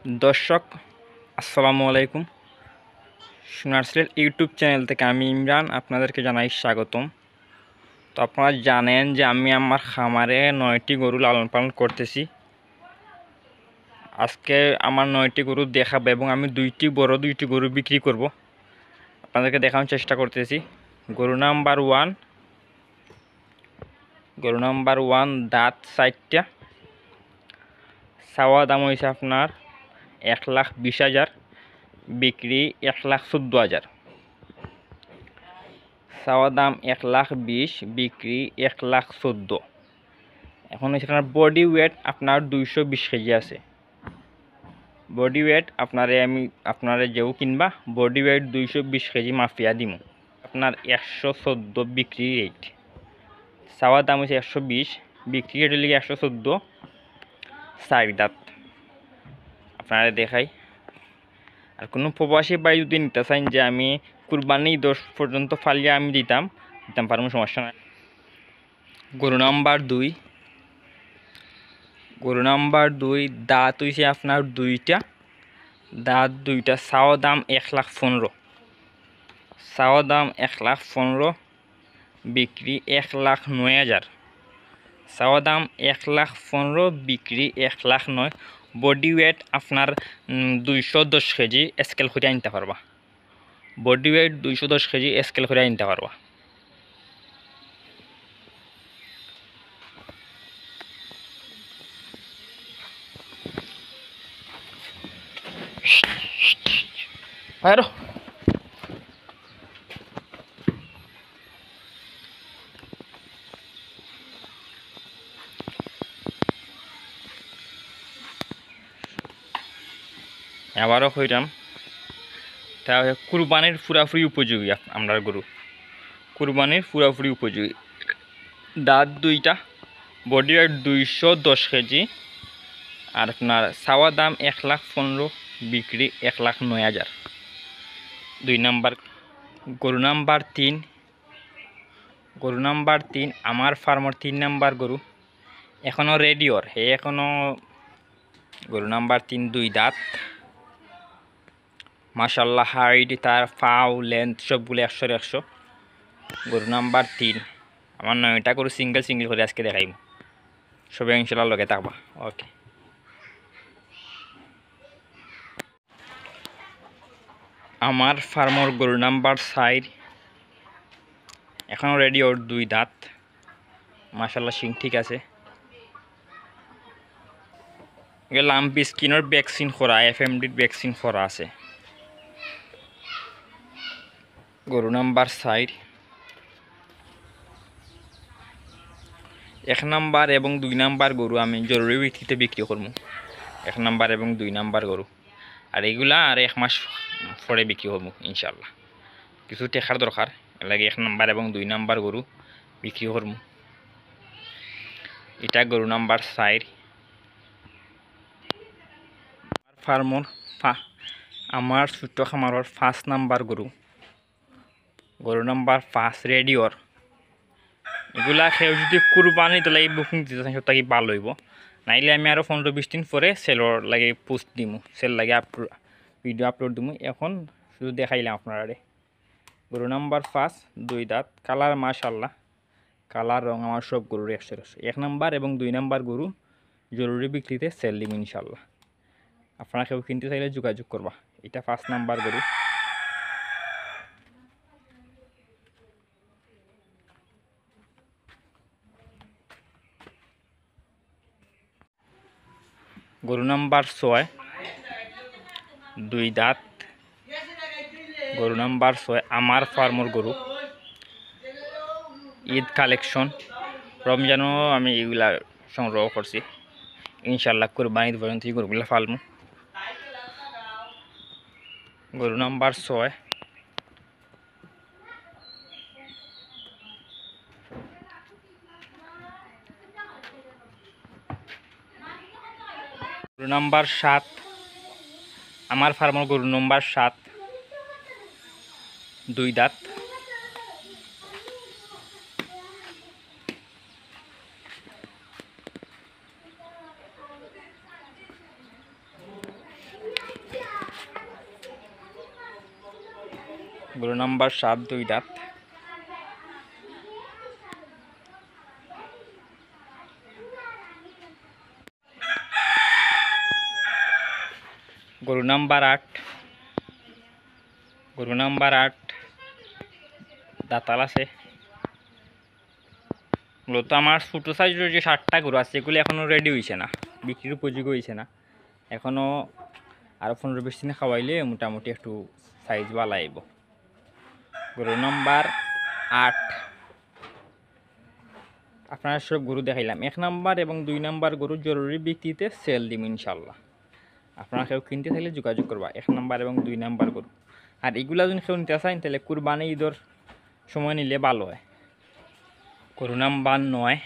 दर्शक আসসালামু আলাইকুম। সোনার সিলেট ইউটিউব চ্যানেল থেকে আমি ইমরান আপনাদেরকে জানাই স্বাগতম। তো আপনারা জানেন যে আমি আমার খামারে 9টি গরু লালন পালন করতেছি। আজকে আমার 9টি গরু দেখাবো এবং আমি দুইটি গরু বিক্রি করব। আপনাদেরকে দেখানোর চেষ্টা করতেছি। গরু নাম্বার 1 দাঁত 4টা, চাওয়া দাম হয়েছে আপনার 1,20,000, বিক্রি 1,14,000। চাওয়া দাম 1,20,000, বিক্রি 1,14,000। এখন হচ্ছে আপনার বডি ওয়েট আপনার 220 কেজি আছে। বডি ওয়েট আপনারে যেও কিনবা বডি ওয়েট 220 কেজি মাফিয়া দিমু আপনার 114 বিক্রি রেট। চাওয়া দাম হচ্ছে 120, বিক্রি রেট হলে 114। 4 দাঁত আপনারা দেখাই। আর কোনো প্রবাসী ভাই যদি নিতে চান যে আমি কুরবানি 10 পর্যন্ত ফালিয়ে আমি দিতাম পারবো, সমস্যা নাই। গরু নাম্বার 2 দাঁত হইছে আপনার দুইটা, চাওয়া দাম 1,15,000, চাওয়া দাম 1,15,000, বিক্রি 1,09,000। চাওয়া দাম 1,15,000, বিক্রি 1,09,000। বডি ওয়েট আপনার 210 কেজি স্কেল করে আনতে পারবা। বডি ওয়েট 210 কেজি স্কেল করে আনতে পারবা। আরো আবারও কইরাম, তা কুরবানির পুরাপুরি উপযোগী আমরা গরু, কুরবানির পুরাপুরি উপযোগী। দাঁত 2টা, বডি ওয়েট 210 কেজি, আর আপনার চাওয়া দাম 1,15,000, বিক্রি 1,09,000। 2 নাম্বার গরু নাম্বার 3 আমার ফার্মর 3 নাম্বার গরু, এখনও রেডিওর এখনও। গরু নাম্বার 3 2 দাঁত, মাশাল্লাহ হাইট তার ফাও লেন্থ সবগুলো 100-100। গরু নাম্বার 3 আমার 9টা গরু সিঙ্গেল করে আজকে দেখাইব, সবাই ইনশাল্লাহ লগে থাকবা। ওকে, আমার ফার্মর গরু নাম্বার 4 এখনও রেডিওর 2 দাঁত, মাশাল্লাহ সিং ঠিক আছে। লাম্পি স্কিনের ভ্যাকসিন করা, FMD ভ্যাকসিন করা আছে। গরু নাম্বার 4 1 নাম্বার এবং 2 নাম্বার গরু আমি জরুরি ভিত্তিতে বিক্রি করবো। 1 নাম্বার এবং 2 নাম্বার গরু, আর এগুলা আর 1 মাস পরে বিক্রি করবো ইনশাল্লাহ। কিছু টেকার দরকার, লাগে 1 নাম্বার এবং 2 নাম্বার গরু বিক্রি করবো। এটা গরু নাম্বার 4 ফার্মর আমার ছোট্ট খামারের 5 নাম্বার গরু নাম্বার 5 রেডিওর। এগুলা খেয়ে যদি কুরবানি তো লাগে বুকিং দিতে চাই সব কি ভালো হইব, নাইলে আমি আরও 15-20 দিন পরে সেলর লাগে পোস্ট দিমু, সেল লাগে ভিডিও আপলোড দিমু। এখন শুধু দেখাইলাম আপনারা। গরু নাম্বার 5 2 দাঁত, কালার মাশাল্লাহ, কালার রং আমার সব গরুর 100-100। 1 নাম্বার এবং 2 নাম্বার গরু জরুরি বিক্রিতে সেল দিম ইনশাল্লাহ। আপনারা কেউ কিনতে চাইলে যোগাযোগ করবা। এটা 5 নাম্বার গরু। গরু নাম্বার 6 2 দাঁত, গরু নাম্বার 6 আমার ফার্মর গরু। ঈদ কালেকশন, রমজানও আমি এগুলা সংগ্রহ করছি ইনশাল্লাহ। কুরবানি পর্যন্ত এই গরুগুলা ফালমু। গরু নাম্বার 6 গরু নাম্বার 7 আমার ফার্মর গরু নাম্বার 7 2 দাঁত, গরু নাম্বার 7 2 দাঁত। গরু নাম্বার 8 দাঁতাল আছে। মূলত আমার ছোটো সাইজের যে 7টা গরু আছে এগুলো এখনও রেডি হয়েছে না, বিক্রির উপযোগী হয়েছে না। এখনও আরও 15-20 দিন খাওয়াইলে মোটামুটি একটু সাইজ ভালো আইব। গরু নাম্বার 8 আপনারা সব গরু দেখাইলাম। 1 নাম্বার এবং 2 নাম্বার গরু জরুরি বিক্রিতে সেল দিম ইনশাল্লাহ। আপনারা কেউ কিনতে থাকলে যোগাযোগ করবা 1 নাম্বার এবং 2 নাম্বার গরু। আর এগুলা যদি কেউ নিতে চান তাহলে কুরবানি ঈদের সময় নিলে ভালো হয়। গরু নাম্বার 9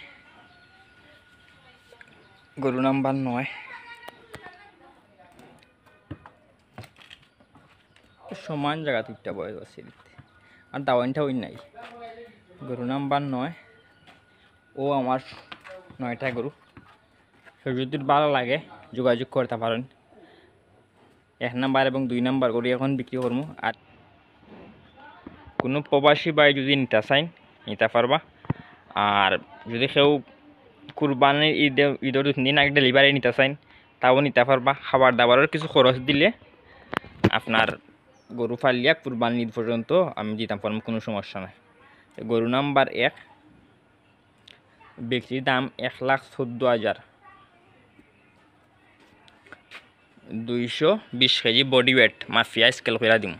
সমান জায়গা তুইটা বয়স আছে আর দাওয়ানটা ওই নাই। গরু নাম্বার 9 ও আমার 9টা গরু। কেউ যদি ভালো লাগে যোগাযোগ করতে পারেন। 1 নাম্বার এবং 2 নাম্বার গরু এখন বিক্রি করবো। আর কোনো প্রবাসী ভাই যদি নিতে চান নিতে পারবা। আর যদি কেউ কুরবানির ঈদের 2 দিন আগে ডেলিভারি নিতে চান তাও নিতে পারবা। খাবার দাবারের কিছু খরচ দিলে আপনার গরু ফালিয়া কুরবানির ঈদ পর্যন্ত আমি দিতাম পারবো, কোনো সমস্যা নাই। গরু নাম্বার 1 বিক্রির দাম 1,14,000, 220 KG body weight mafia scale করে দিম।